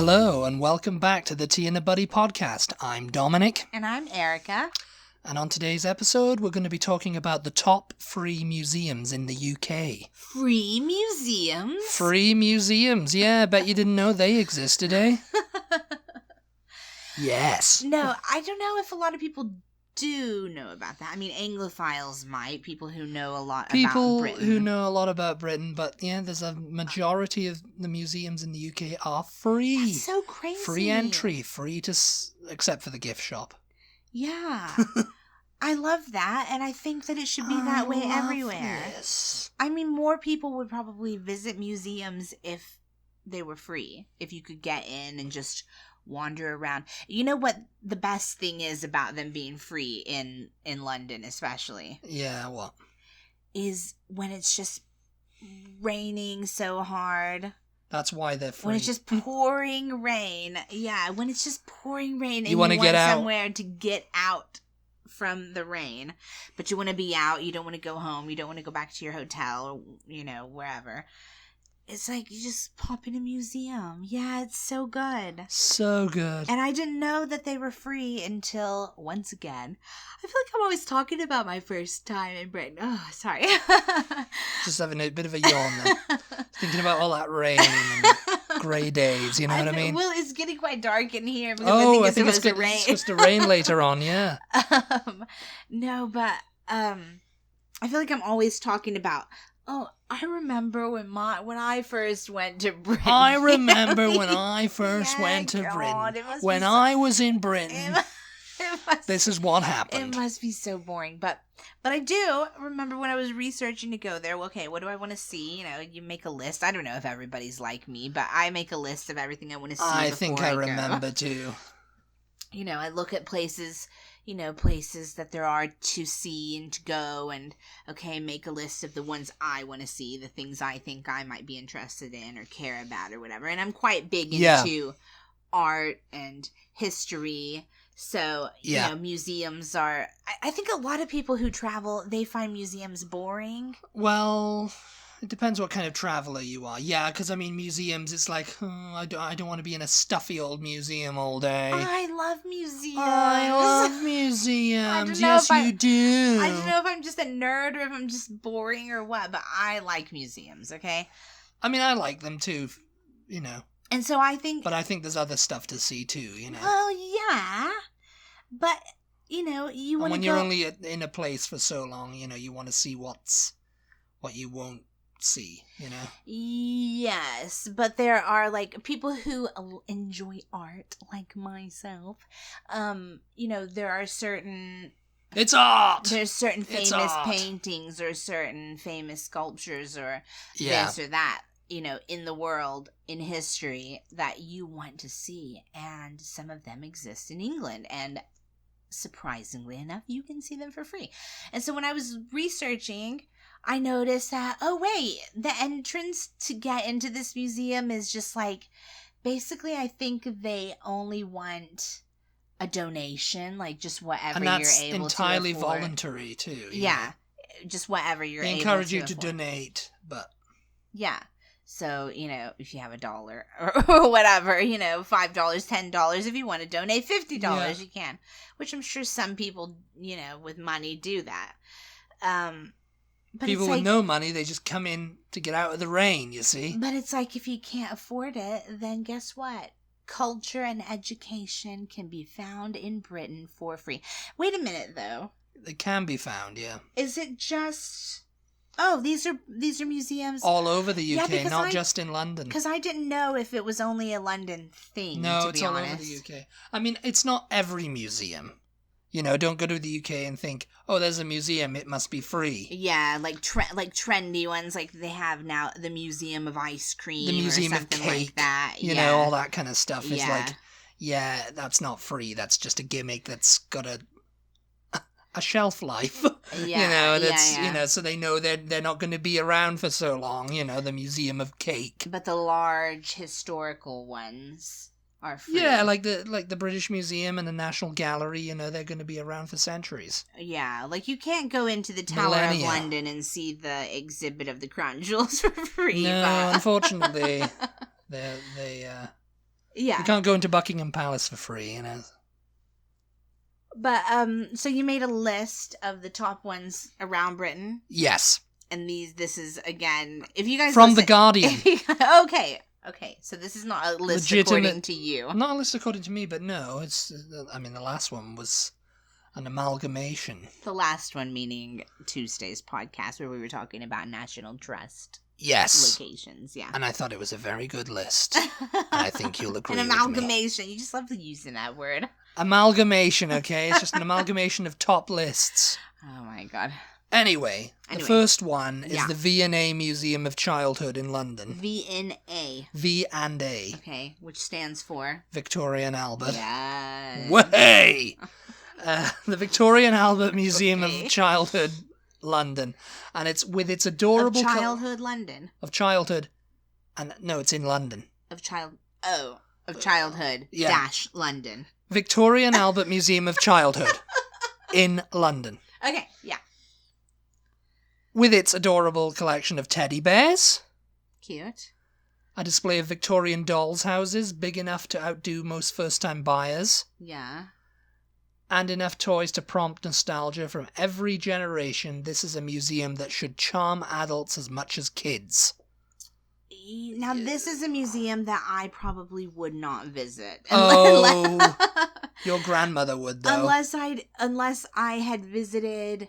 Hello, and welcome back to the Tea and the Butty podcast. I'm Dominic. And I'm Erica. And on today's episode, we're going to be talking about the top free museums in the UK. Free museums? Free museums, yeah. I bet you didn't know they existed, eh? Yes. No, I don't know if a lot of people do know about that. I mean, Anglophiles might, people who know a lot about Britain. People who know a lot about Britain, but yeah, there's a majority of the museums in the UK are free. That's so crazy. Free entry, free to, except for the gift shop. Yeah. I love that, and I think that it should be that way everywhere. This. I mean, more people would probably visit museums if they were free, if you could get in and just wander around. You know what the best thing is about them being free in London, especially? Yeah, what? Is when it's just raining so hard. That's why they're free. When it's just pouring rain. Yeah, when it's just pouring rain and you want get somewhere to get out from the rain. But you want to be out. You don't want to go home. You don't want to go back to your hotel or, wherever. It's like you just pop in a museum. Yeah, it's so good. So good. And I didn't know that they were free until, once again, I feel like I'm always talking about my first time in Britain. Oh, sorry. Just having a bit of a yawn there. Thinking about all that rain and grey days, you know what I mean? Well, it's getting quite dark in here because I think it's supposed to rain. It's supposed to rain later on, yeah. No, but I feel like I'm always talking about, I remember when I first went to Britain. I remember when I first went to Britain. When I was in Britain, this is what happened. It must be so boring. But I do remember when I was researching to go there. Well, okay, what do I want to see? You make a list. I don't know if everybody's like me, but I make a list of everything I want to see. I think I remember too. I look at places that there are to see and to go, and make a list of the ones I want to see, the things I think I might be interested in or care about or whatever. And I'm quite big into art and history. So, museums are, I think a lot of people who travel, they find museums boring. Well, it depends what kind of traveler you are. Yeah, because, museums, it's like, I don't want to be in a stuffy old museum all day. I love museums. I love museums. Yes, you do. I don't know if I'm just a nerd or if I'm just boring or what, but I like museums, okay? I like them too, And so I think... But I think there's other stuff to see too, Well, yeah. But, you want to go... When you're only in a place for so long, you want to see what you won't see, Yes, but there are people who enjoy art like myself. There are certain... It's art! There's certain famous paintings or certain famous sculptures or this or that, in the world, in history, that you want to see. And some of them exist in England. And surprisingly enough, you can see them for free. And so when I was researching, I noticed that, the entrance to get into this museum is just basically I think they only want a donation, just whatever you're able to afford. And that's entirely voluntary too. Yeah, just whatever you're able to afford. They encourage you to donate, but... Yeah. So, if you have $1 or whatever, $5, $10, if you want to donate $50, you can. Which I'm sure some people, with money do that. But people with no money, they just come in to get out of the rain, you see. But it's if you can't afford it, then guess what? Culture and education can be found in Britain for free. Wait a minute, though. They can be found, yeah. Is it just... Oh, these are museums all over the UK, not just in London. Because I didn't know if it was only a London thing. No, it's all over the UK. It's not every museum. Don't go to the UK and think, oh, there's a museum, it must be free. Yeah, trendy ones, like they have now the Museum of Ice Cream, the Museum or of something Cake, like that. All that kind of stuff. It's that's not free. That's just a gimmick that's got a shelf life. So they know they're not going to be around for so long. The Museum of Cake. But the large historical ones are free. Yeah, like the British Museum and the National Gallery, they're going to be around for centuries. Yeah, you can't go into the Tower of London and see the exhibit of the Crown Jewels for free. No, unfortunately, they Yeah. You can't go into Buckingham Palace for free, you know. But, so you made a list of the top ones around Britain? Yes. And this is, again, if you guys From The Guardian. Okay, so this is not a list according to you. Not a list according to me, but no, the last one was an amalgamation. The last one meaning Tuesday's podcast where we were talking about National Trust. Yes. Locations, yeah. And I thought it was a very good list. And I think you'll agree with me. An amalgamation. You just love using that word. Amalgamation, okay? It's just an amalgamation of top lists. Oh my god. Anyway, the first one is the V&A Museum of Childhood in London. V&A. V&A. Okay, which stands for? Victoria and Albert. Yes. Way! The Victoria and Albert Museum of Childhood, London. And it's with its adorable... Of childhood London. Of childhood. And no, it's in London. Of childhood dash London. Victoria and Albert Museum of Childhood in London. Okay, yeah. With its adorable collection of teddy bears. Cute. A display of Victorian dolls' houses big enough to outdo most first-time buyers. Yeah. And enough toys to prompt nostalgia from every generation. This is a museum that should charm adults as much as kids. Now, this is a museum that I probably would not visit. Oh, your grandmother would, though. Unless I had visited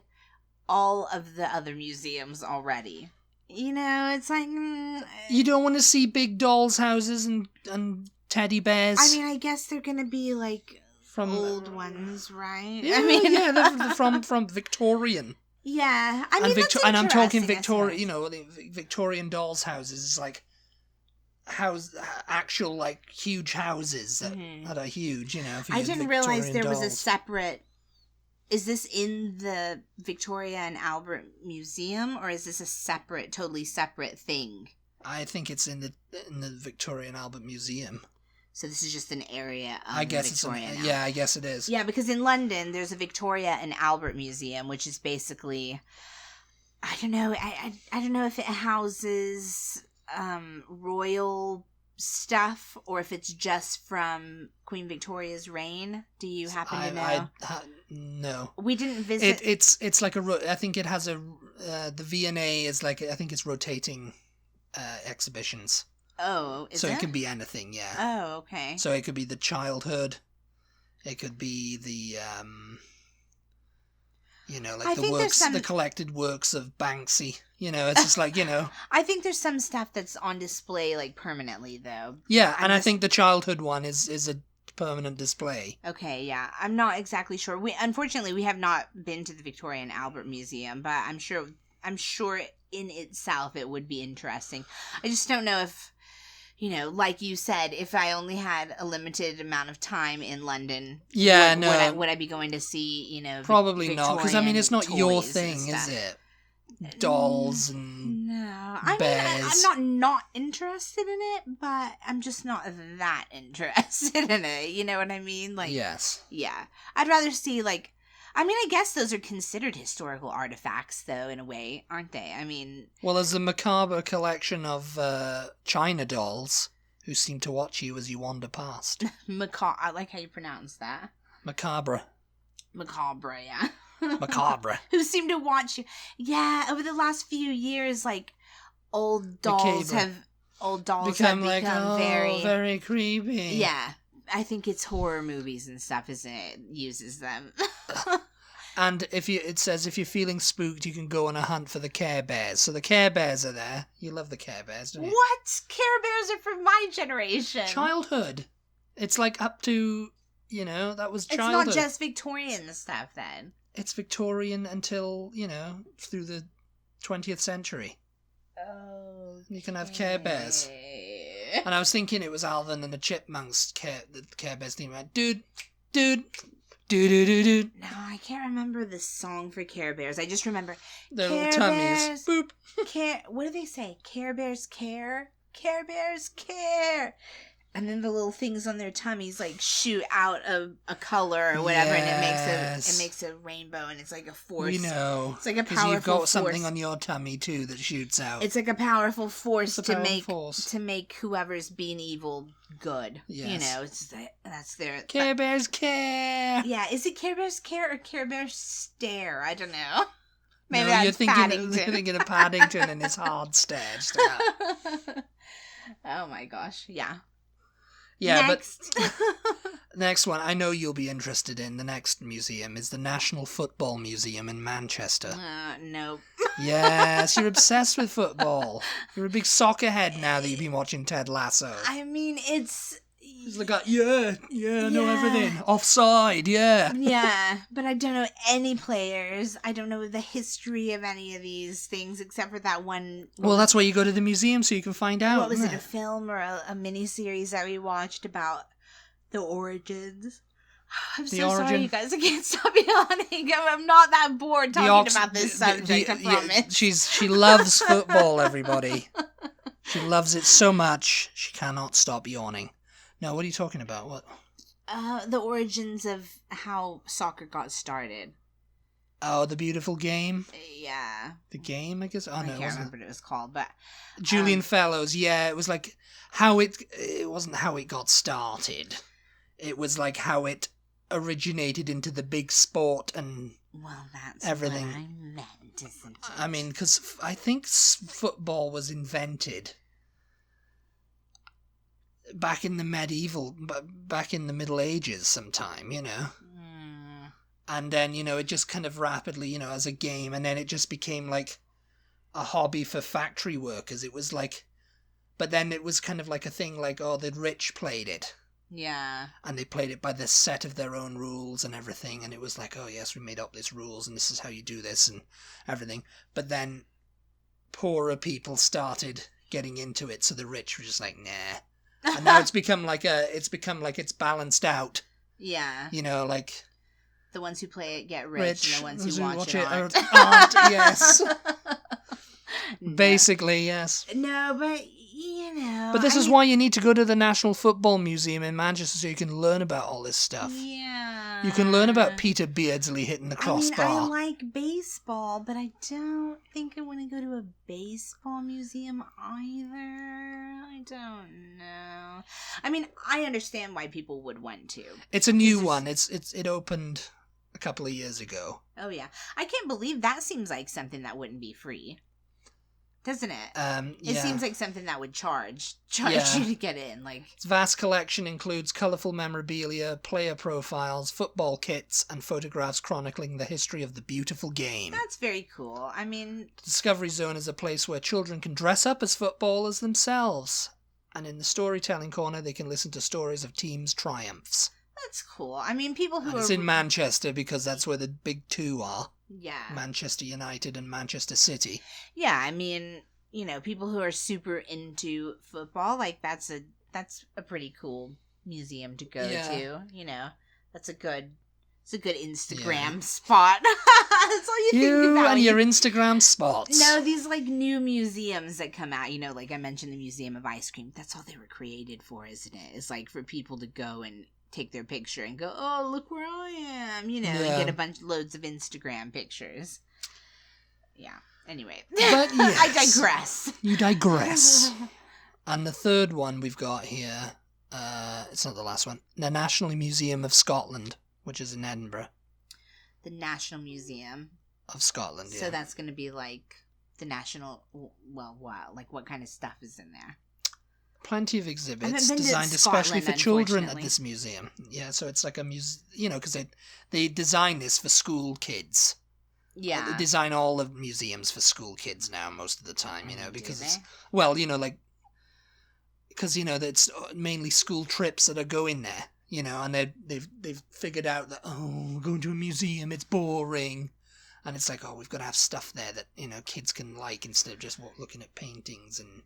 all of the other museums already. You know, it's like... You don't want to see big dolls' houses and teddy bears? I mean, I guess they're going to be, like... From old ones, right? Yeah, they're from Victorian. Yeah, I mean, and I'm talking Victorian. You know, the Victorian dolls' houses is like actual like huge houses that are huge. You know, I didn't realize there was a separate. Is this in the Victoria and Albert Museum, or is this a totally separate thing? I think it's in the Victoria and Albert Museum. So this is just an area of I guess Victoria it's I guess it is. Yeah, because in London, there's a Victoria and Albert Museum, which is basically, I don't know, I don't know if it houses royal stuff or if it's just from Queen Victoria's reign. Do you happen to know? No. We didn't visit. It's like I think it has the V&A is like, I think it's rotating exhibitions. Oh, is it? So it could be anything, yeah. Oh, okay. So it could be the childhood. It could be the, like the collected works of Banksy. You know, it's just like, you know. I think there's some stuff that's on display, like, permanently, though. Yeah, I think the childhood one is a permanent display. Okay, yeah. I'm not exactly sure. Unfortunately, we have not been to the Victoria and Albert Museum, but I'm sure in itself it would be interesting. I just don't know if... You know, like you said, if I only had a limited amount of time in London, would I be going to see, you know, probably not, because I mean, it's not your thing, is it? Dolls and bears. I'm not interested in it, but I'm just not that interested in it. You know what I mean? Like, yes, yeah, I'd rather see like. I mean, I guess those are considered historical artifacts, though, in a way, aren't they? I mean... Well, there's a macabre collection of China dolls who seem to watch you as you wander past. I like how you pronounce that. Macabre. Macabre, yeah. Macabre. Who seem to watch you. Yeah, over the last few years, like, old dolls have become very creepy. Yeah. I think it's horror movies and stuff, isn't it? Uses them. And it says if you're feeling spooked, you can go on a hunt for the Care Bears. So the Care Bears are there. You love the Care Bears, don't you? What? Care Bears are from my generation. Childhood. It's like up to, that was childhood. It's not just Victorian stuff then. It's Victorian until, through the 20th century. Oh. You can have Care Bears. And I was thinking it was Alvin and the Chipmunks the Care Bears theme. Right? Dude. No, I can't remember the song for Care Bears. I just remember their little tummies. Boop. What do they say? Care Bears care. Care Bears care. And then the little things on their tummies like shoot out a color or whatever, and it makes a rainbow, and it's like a force. We know. It's like a powerful because you've got force. something on your tummy too that shoots out. It's like a powerful force to make whoever's being evil good. Yes. You know, that's their Care Bears care. Yeah, is it Care Bears care or Care Bears stare? I don't know. Maybe no, that's you're Paddington. thinking of Paddington and his hard stare. Oh my gosh! Yeah. Yeah, next. but next one I know you'll be interested in. The next museum is the National Football Museum in Manchester. Nope. Yes, you're obsessed with football. You're a big soccer head now that you've been watching Ted Lasso. I mean, it's like, I know everything. Offside, yeah. Yeah, but I don't know any players. I don't know the history of any of these things except for that one. Well, that's why you go to the museum so you can find out. What was it, a film or a mini-series that we watched about the origins? I'm sorry, you guys. I can't stop yawning. I'm not that bored talking about this subject, I promise. She loves football, everybody. She loves it so much, she cannot stop yawning. No, what are you talking about? What? The origins of how soccer got started. Oh, the beautiful game? Yeah. The game, I guess? Oh, I can't remember what it was called, but... Julian Fellows, yeah, it was like how it wasn't how it got started. It was like how it originated into the big sport and that's everything. What I meant, isn't it? I mean, because I think football was invented back in the Middle Ages sometime, you know. And then, you know, it just kind of rapidly, you know, as a game, and then it just became like a hobby for factory workers. It was like, but then it was kind of like a thing like, oh, the rich played it. Yeah. And they played it by this set of their own rules and everything, and it was like, oh yes, we made up these rules, and this is how you do this, and everything. But then poorer people started getting into it, so the rich were just like, nah. And now it's become like it's balanced out. Yeah. You know, like the ones who play it get rich and the ones who watch it aren't. Yes. Basically, yes. No, but you know. But this is why you need to go to the National Football Museum in Manchester so you can learn about all this stuff. Yeah. You can learn about Peter Beardsley hitting the crossbar. I like baseball, but I don't think I want to go to a baseball museum either. I don't know. I mean, I understand why people would want to. It's a new one. It opened a couple of years ago. Oh yeah. I can't believe that seems like something that wouldn't be free. Doesn't it? It seems like something that would charge you to get in. Like its vast collection includes colourful memorabilia, player profiles, football kits, and photographs chronicling the history of the beautiful game. That's very cool. I mean, Discovery Zone is a place where children can dress up as footballers themselves, and in the storytelling corner, they can listen to stories of teams' triumphs. That's cool. I mean, people who It's in Manchester because that's where the big two are. Yeah. Manchester United and Manchester City. Yeah, I mean, you know, people who are super into football, like that's a pretty cool museum to go to. You know, it's a good Instagram spot. That's all you think about. And your Instagram spots. No, these like new museums that come out, you know, like I mentioned the Museum of Ice Cream. That's all they were created for, isn't it? It's like for people to go and take their picture and go, oh, look where I am, you know, and get loads of Instagram pictures. Yeah. Anyway. But yes, I digress. You digress. And the third one we've got here, it's not the last one, the National Museum of Scotland, which is in Edinburgh. The National Museum of Scotland, yeah. So that's going to be like the national, well, wow, like what kind of stuff is in there? Plenty of exhibits designed especially for children at this museum. Yeah, so it's like a museum, you know, because they design this for school kids. Yeah. They design all the museums for school kids now most of the time, you know, because it's, well, you know, like, because, you know, it's mainly school trips that are going there, you know, and they've figured out that, oh, we're going to a museum, it's boring. And it's like, oh, we've got to have stuff there that, you know, kids can like instead of just looking at paintings and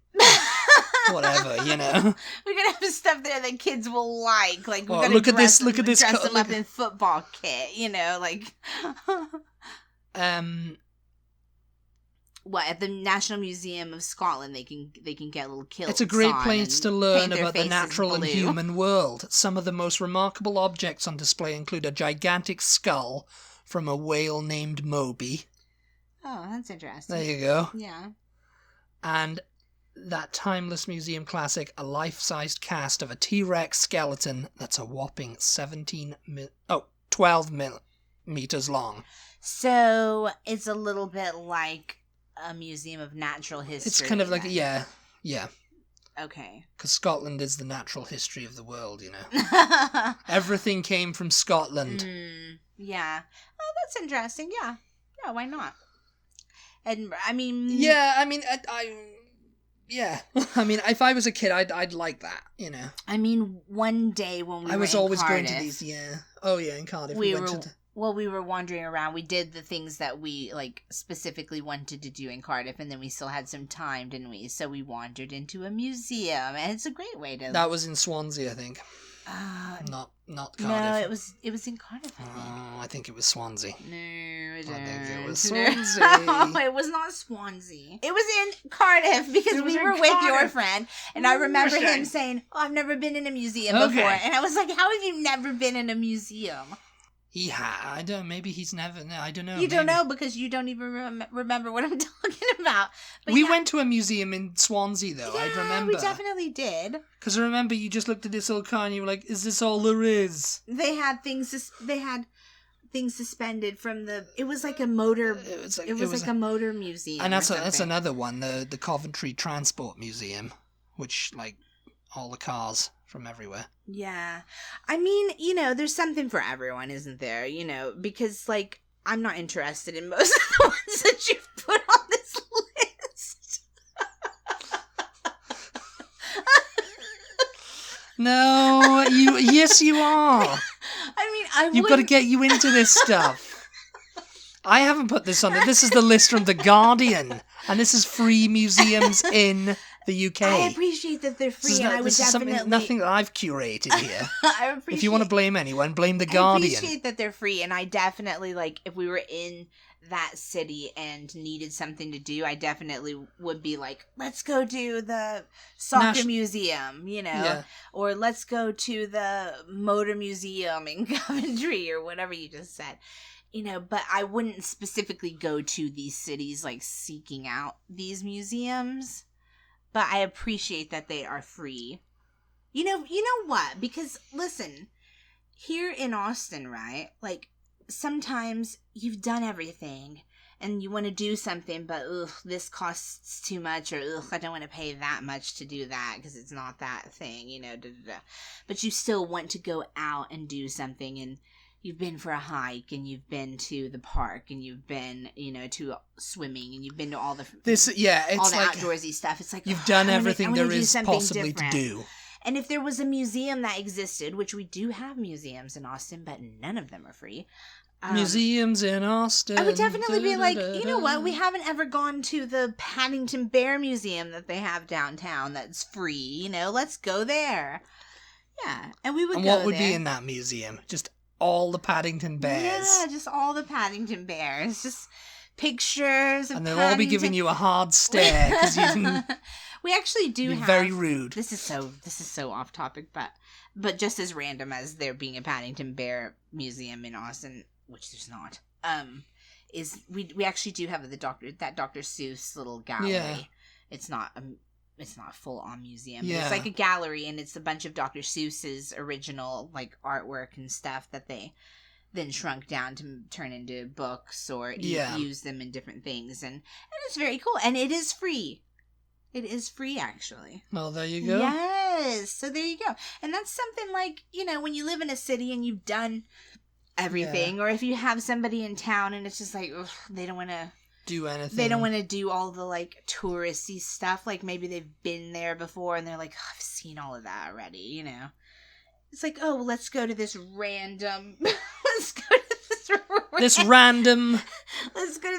whatever, you know. We're going to have stuff there that kids will like. Like, we're going to dress them up in football kit, you know, like. at the National Museum of Scotland, they can get little kilts. It's a great place to learn about the natural and human world. Some of the most remarkable objects on display include a gigantic skull from a whale named Moby. Oh, that's interesting. There you go. Yeah. And that timeless museum classic, a life-sized cast of a T-Rex skeleton that's a whopping 12 millimeters long. So it's a little bit like a museum of natural history. It's kind of like, yeah. Okay. Because Scotland is the natural history of the world, you know. Everything came from Scotland. Yeah. Oh, that's interesting. Yeah. Yeah, why not? And, I mean... Yeah, I mean, yeah. I mean, if I was a kid, I'd like that, you know. I mean, one day when we were I was in always Cardiff, going to these, yeah. Oh, yeah, in Cardiff. Well, we were wandering around. We did the things that we, like, specifically wanted to do in Cardiff, and then we still had some time, didn't we? So we wandered into a museum, and it's a great way to... That was in Swansea, I think. Not Cardiff. No, it was in Cardiff, I think. Oh, I think it was Swansea. No, I think it was Swansea. No, it was not Swansea. It was in Cardiff, because we were with your friend, and I remember him saying, "Oh, I've never been in a museum before." And I was like, "How have you never been in a museum?" I don't. Maybe he's never. No, I don't know. You don't know because you don't even remember what I'm talking about. But we went to a museum in Swansea, though. Yeah, I'd remember. We definitely did. Because I remember you just looked at this little car and you were like, "Is this all there is?" They had things. They had things suspended from the. It was like a motor. It was like a motor museum. And that's another one. The Coventry Transport Museum, which like all the cars from everywhere. Yeah. I mean, you know, there's something for everyone, isn't there? You know, because, like, I'm not interested in most of the ones that you've put on this list. No, yes, you are. I mean, You've got to get you into this stuff. I haven't put this on it. This is the list from The Guardian, and this is free museums in the UK. I appreciate that they're free, and I would definitely... nothing that I've curated here. If you want to blame anyone, blame The Guardian. I appreciate that they're free, and I definitely, like, if we were in that city and needed something to do, I definitely would be like, let's go to the soccer museum, you know, or let's go to the motor museum in Coventry, or whatever you just said. You know, but I wouldn't specifically go to these cities, like, seeking out these museums. But I appreciate that they are free. You know what? Because, listen, here in Austin, right? Like, sometimes you've done everything and you want to do something, but, this costs too much, or, I don't want to pay that much to do that because it's not that thing, you know, But you still want to go out and do something, and you've been for a hike, and you've been to the park, and you've been, you know, to swimming, and you've been to all the it's all the like outdoorsy stuff. It's like you've done everything there is possibly to do. And if there was a museum that existed, which we do have museums in Austin, but none of them are free. Museums in Austin. I would definitely be like, you know what? We haven't ever gone to the Paddington Bear Museum that they have downtown that's free. You know, let's go there. Yeah, and we would. And what would be in that museum? Just all the Paddington Bears. Yeah, just all the Paddington Bears. Just pictures of and they'll all be giving you a hard stare because you. We actually do have. Very rude. This is so off topic, but just as random as there being a Paddington Bear Museum in Austin, which there's not. Is we actually do have that Dr. Seuss little gallery. Yeah. It's not a full-on museum. Yeah. It's like a gallery, and it's a bunch of Dr. Seuss's original, like, artwork and stuff that they then shrunk down to turn into books or use them in different things. And it's very cool. And it is free. It is free, actually. Well, there you go. Yes. So there you go. And that's something like, you know, when you live in a city and you've done everything, or if you have somebody in town and it's just like, ugh, they don't want to do anything. They don't want to do all the, like, touristy stuff. Like, maybe they've been there before and they're like, oh, I've seen all of that already, you know. It's like, oh, well, let's go to this random let's go to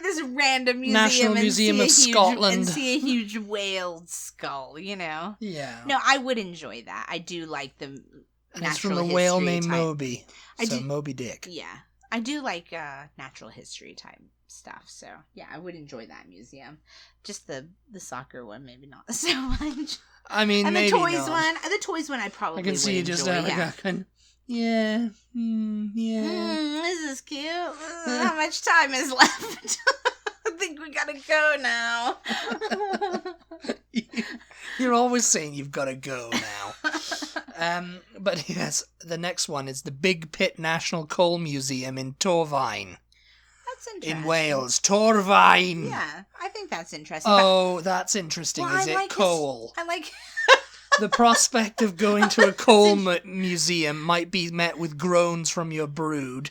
this random museum, National Museum of Scotland, and see a huge whale skull, you know. Yeah. No, I would enjoy that. I do like the and it's from a whale named Moby. So Moby Dick. Yeah. I do like natural history type stuff, so yeah, I would enjoy that museum. Just the soccer one, maybe not so much. I mean, and maybe the toys not. one, I probably I can see you just having a kind. Yeah. This is cute. How much time is left? I think we gotta go now. You're always saying you've got to go now. But yes, the next one is the Big Pit National Coal Museum in Torfaen. That's interesting. In Wales. Torfaen! Yeah, I think that's interesting. Oh, that's interesting, is it? Like coal. I like... The prospect of going to a coal museum might be met with groans from your brood,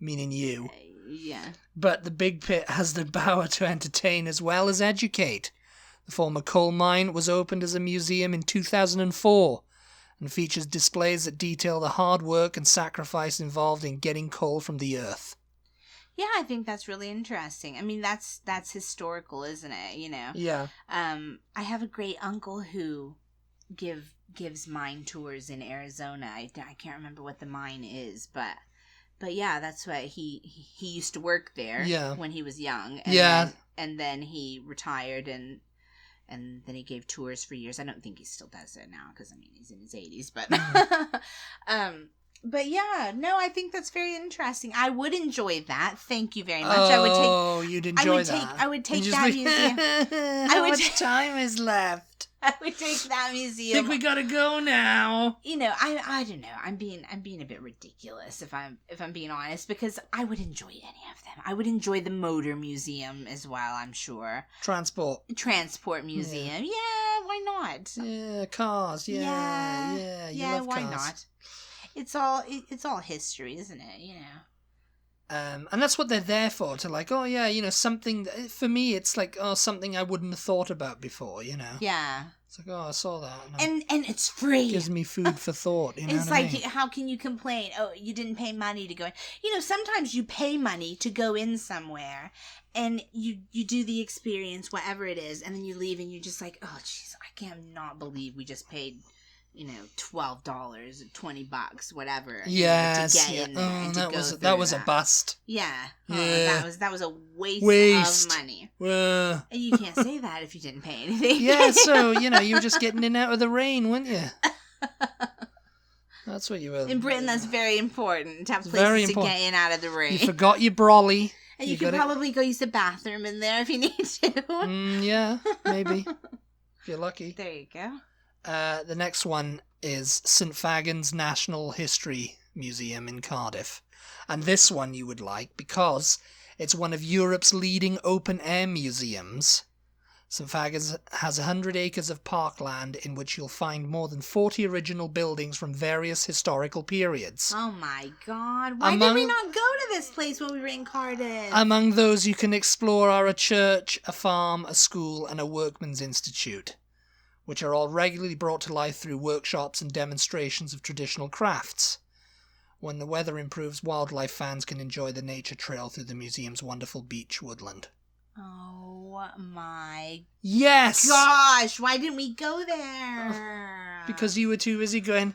meaning you. Yeah. But the Big Pit has the power to entertain as well as educate. The former coal mine was opened as a museum in 2004 and features displays that detail the hard work and sacrifice involved in getting coal from the earth. Yeah, I think that's really interesting. I mean, that's historical, isn't it? You know. Yeah. I have a great uncle who gives mine tours in Arizona. I can't remember what the mine is, but yeah, that's what he used to work there. Yeah. When he was young. And then he retired and then he gave tours for years. I don't think he still does it now because I mean he's in his 80s, but but yeah, no, I think that's very interesting. I would enjoy that. Thank you very much. Oh, you'd enjoy that. I would take that museum. How much time is left? I would take that museum. Think we gotta go now. You know, I don't know. I'm being a bit ridiculous if I'm being honest, because I would enjoy any of them. I would enjoy the motor museum as well, I'm sure. Transport museum. Yeah, why not? Yeah, cars. Yeah. You love why cars. not? It's all history, isn't it? You know. And that's what they're there for, to like, oh yeah, you know, something, for me it's like, oh, something I wouldn't have thought about before, you know. Yeah. It's like, oh, I saw that. And it's free. It gives me food for thought, you know. It's like, how can you complain? Oh, you didn't pay money to go in. You know, sometimes you pay money to go in somewhere and you do the experience, whatever it is, and then you leave and you're just like, oh jeez, I cannot believe we just paid, you know, $12, $20, whatever. Yes, to get in there and to go through that was a bust. Yeah, yeah. That was a waste of money. And you can't say that if you didn't pay anything. Yeah, so you know, you were just getting in out of the rain, weren't you? That's what you were. In Britain, that's very important to have places to get in out of the rain. You forgot your brolly. And you can probably go use the bathroom in there if you need to. Yeah, maybe. If you're lucky. There you go. The next one is St Fagans National History Museum in Cardiff. And this one you would like because it's one of Europe's leading open-air museums. St Fagans has 100 acres of parkland in which you'll find more than 40 original buildings from various historical periods. Oh my god, why did we not go to this place when we were in Cardiff? Among those you can explore are a church, a farm, a school, and a workman's institute, which are all regularly brought to life through workshops and demonstrations of traditional crafts. When the weather improves, wildlife fans can enjoy the nature trail through the museum's wonderful beach woodland. Oh my yes! Gosh, why didn't we go there? Because you were too busy going,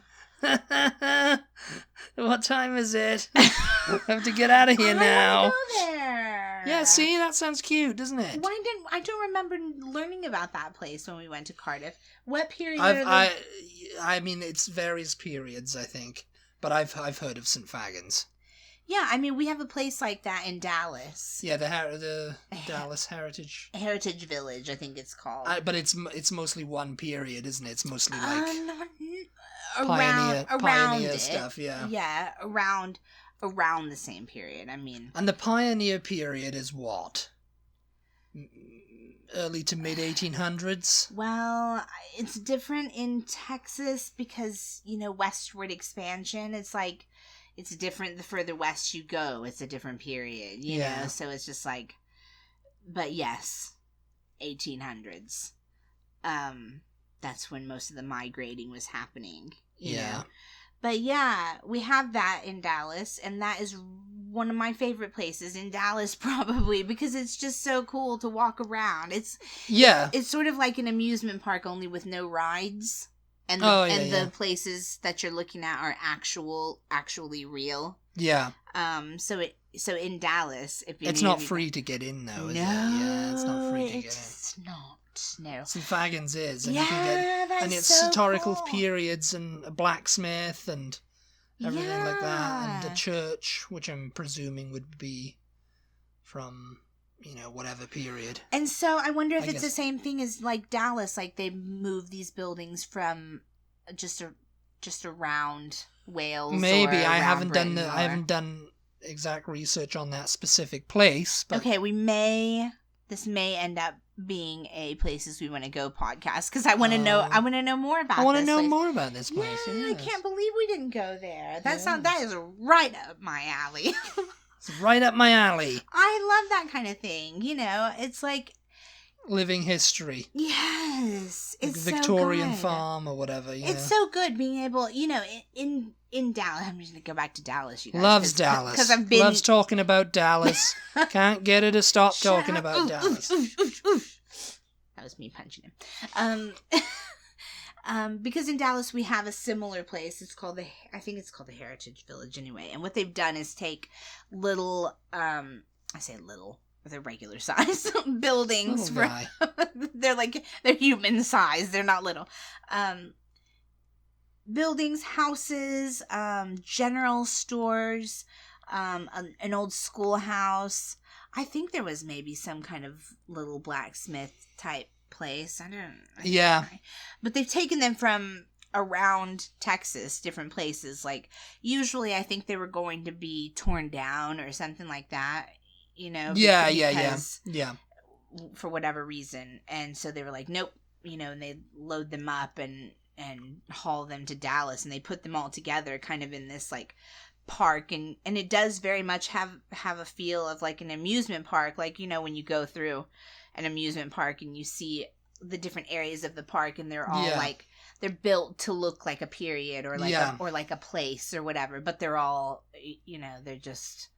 what time is it? I have to get out of here now. I want to go there. Yeah, see, that sounds cute, doesn't it? I don't remember learning about that place when we went to Cardiff. What period? I mean, it's various periods, I think, but I've heard of St Fagans. Yeah, I mean, we have a place like that in Dallas. Yeah, the Dallas Heritage Village, I think it's called. But it's mostly one period, isn't it? It's mostly like pioneer stuff. Yeah. Yeah, around the same period. I mean, and the pioneer period is what? Early to mid 1800s. Well, it's different in Texas because, you know, westward expansion. It's like, it's different the further west you go. It's a different period, you know? So it's just like, but yes, 1800s. That's when most of the migrating was happening, you know? But yeah, we have that in Dallas, and that is one of my favorite places in Dallas, probably, because it's just so cool to walk around. It's sort of like an amusement park, only with no rides. And the places that you're looking at are actually real. Yeah. So So in Dallas, it's not free to get in, though, is it? Yeah, it's not free to get in. It's not. No. St. Fagans is, and yeah, you can get, that's and it's so historical cool. periods and a blacksmith and everything like that, and a church, which I'm presuming would be from, whatever period. And so I wonder if it's the same thing as like Dallas, like they move these buildings from just around Wales. Maybe or I haven't Britain done I haven't done exact research on that specific place. But... Okay, this may end up being a Places We Want to Go podcast because I want to know. I want to know more about. I want to know more about this place. Yeah, yes. I can't believe we didn't go there. That is right up my alley. It's right up my alley. I love that kind of thing. It's like living history. Yes, it's like Victorian so good. farm or whatever. It's so good being able, in Dallas. I'm just gonna go back to Dallas. You guys, loves Dallas because I've been loves talking about Dallas. Can't get her to stop talking about Dallas. That was me punching him. Because in Dallas we have a similar place. I think it's called the Heritage Village anyway. And what they've done is take little, I say little, they're regular size buildings. They're human size. They're not little. Buildings, houses, general stores, an old schoolhouse. I think there was maybe some kind of little blacksmith type place. I don't know. But they've taken them from around Texas, different places. Like, usually I think they were going to be torn down or something like that, Yeah. For whatever reason. And so they were like, nope, and they load them up and haul them to Dallas, and they put them all together kind of in this like park, and it does very much have a feel of like an amusement park, like when you go through an amusement park and you see the different areas of the park, and they're all like they're built to look like a period or like or like a place or whatever, but they're all they're just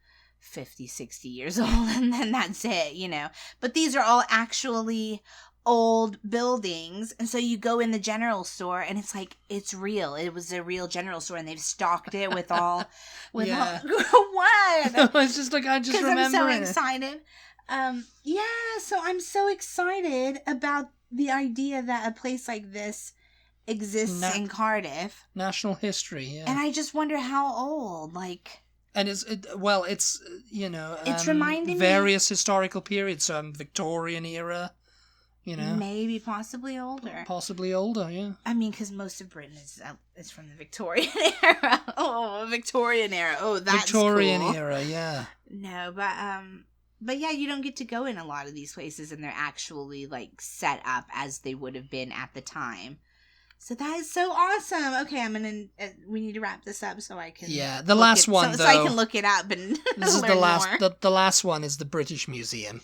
50, 60 years old, and then that's it, but these are all actually old buildings. And so you go in the general store and it's like, it's real. It was a real general store, and they've stocked it with all all what? It's just like, I just remember I'm so excited. So I'm so excited about the idea that a place like this exists in Cardiff. National history, yeah. And I just wonder how old, like... And it's it's reminding various historical periods, so Victorian era, maybe possibly older. Possibly older, yeah. I mean, because most of Britain is from the Victorian era. Oh, Victorian era. Oh, that's Victorian cool. era, yeah. No, but yeah, you don't get to go in a lot of these places, and they're actually like set up as they would have been at the time. So that is so awesome. Okay, we need to wrap this up so I can. Yeah, the last one though. So I can look it up and this is learn the last. more. The last one is the British Museum,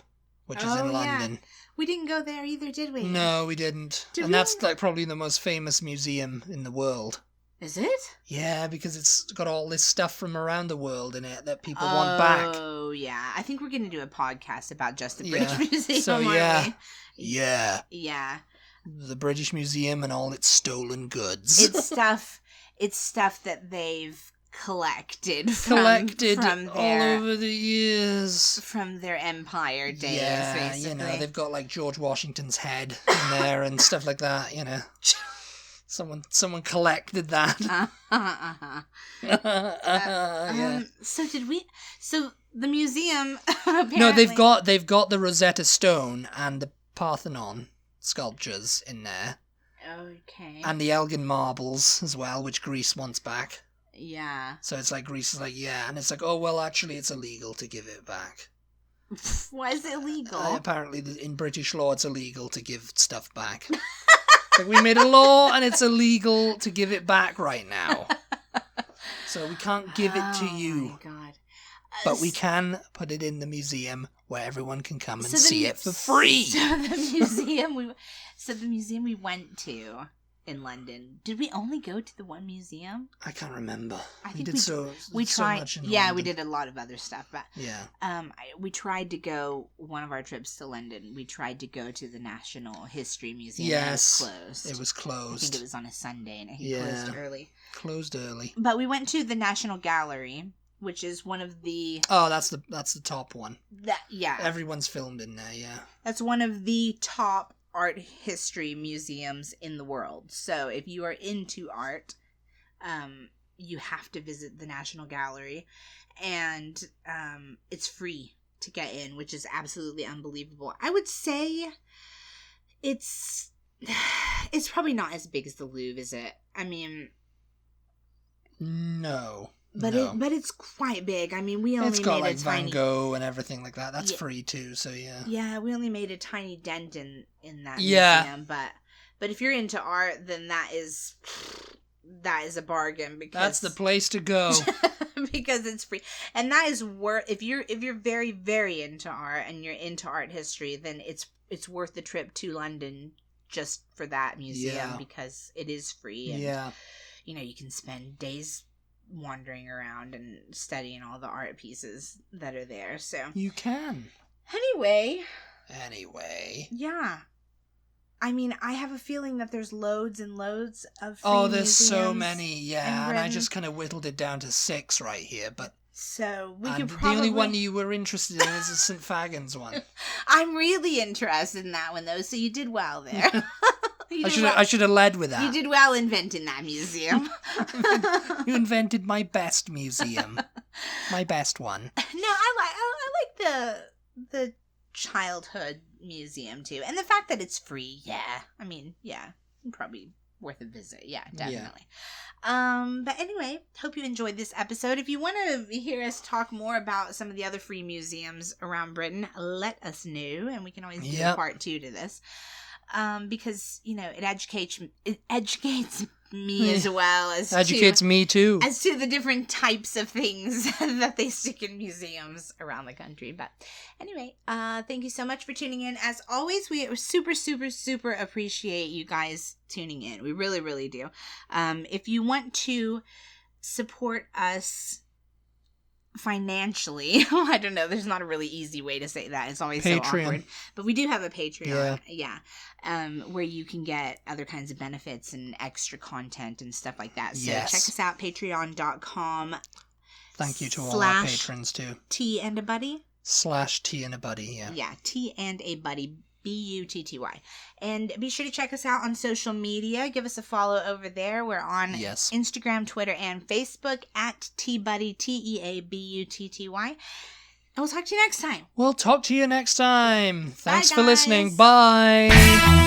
which is in London. Yeah. We didn't go there either, did we? No, we didn't. That's like probably the most famous museum in the world. Is it? Yeah, because it's got all this stuff from around the world in it that people want back. Oh, yeah. I think we're going to do a podcast about just the British Museum. So, yeah. Yeah. Yeah. The British Museum and all its stolen goods. It's stuff that they've collected from all over the years. From their empire days, yeah, basically. They've got like George Washington's head in there and stuff like that, Someone collected that. Yeah. So the museum apparently... No, they've got the Rosetta Stone and the Parthenon sculptures in there. Okay. And the Elgin marbles as well, which Greece wants back. Yeah. So it's like Greece is like, yeah, and it's like, oh well, actually it's illegal to give it back. Why is it illegal? Apparently in British law it's illegal to give stuff back. Like, we made a law and it's illegal to give it back right now. So we can't give it to you. Oh my God. But we can put it in the museum where everyone can come and see it for free. So the museum we went to in London, did we only go to the one museum? I can't remember. I think we tried. So much in London. We did a lot of other stuff, but we tried to go one of our trips to London. We tried to go to the National History Museum. Yes, and it was closed. It was closed. I think it was on a Sunday, and it closed early. Closed early. But we went to the National Gallery, which is one of the... Oh, that's the top one. Yeah. Everyone's filmed in there, yeah. That's one of the top art history museums in the world. So if you are into art, you have to visit the National Gallery. And it's free to get in, which is absolutely unbelievable. I would say it's probably not as big as the Louvre, is it? I mean... No. But it's quite big. I mean, we only it's got made like a tiny... Van Gogh and everything like that. That's free too, so yeah. Yeah, we only made a tiny dent in that museum, but if you're into art, then that is a bargain, because that's the place to go. Because it's free. And that is worth, if you're very, very into art and you're into art history, then it's worth the trip to London just for that museum, because it is free, and you can spend days wandering around and studying all the art pieces that are there. So you can. Anyway. Yeah. I mean, I have a feeling that there's loads and loads of free there's so many, yeah. And I just kind of whittled it down to 6 right here, but... So, we could probably... The only one you were interested in is the St. Fagans one. I'm really interested in that one, though, so you did well there. I should have led with that. You did well inventing that museum. You invented my best museum. My best one. No, I like the childhood museum too, and the fact that it's free. Yeah, I mean, yeah, probably worth a visit. Yeah, definitely. Yeah. But anyway, hope you enjoyed this episode. If you want to hear us talk more about some of the other free museums around Britain, let us know, and we can always do a part 2 to this. Because it educates me as well as educates me too as to the different types of things that they stick in museums around the country. But anyway, thank you so much for tuning in. As always, we super, super, super appreciate you guys tuning in. We really, really do. If you want to support us financially, I don't know, there's not a really easy way to say that. It's always Patreon. So awkward. But we do have a Patreon, where you can get other kinds of benefits and extra content and stuff like that. So check us out, patreon.com. Thank you to all our patrons too. Tea and a Buddy. /Tea and a Buddy, yeah. Yeah, Tea and a Buddy. Butty. And be sure to check us out on social media. Give us a follow over there. We're on Instagram, Twitter, and Facebook at TButty, TEABUTTY. And we'll talk to you next time. We'll talk to you next time. Thanks for listening. Bye.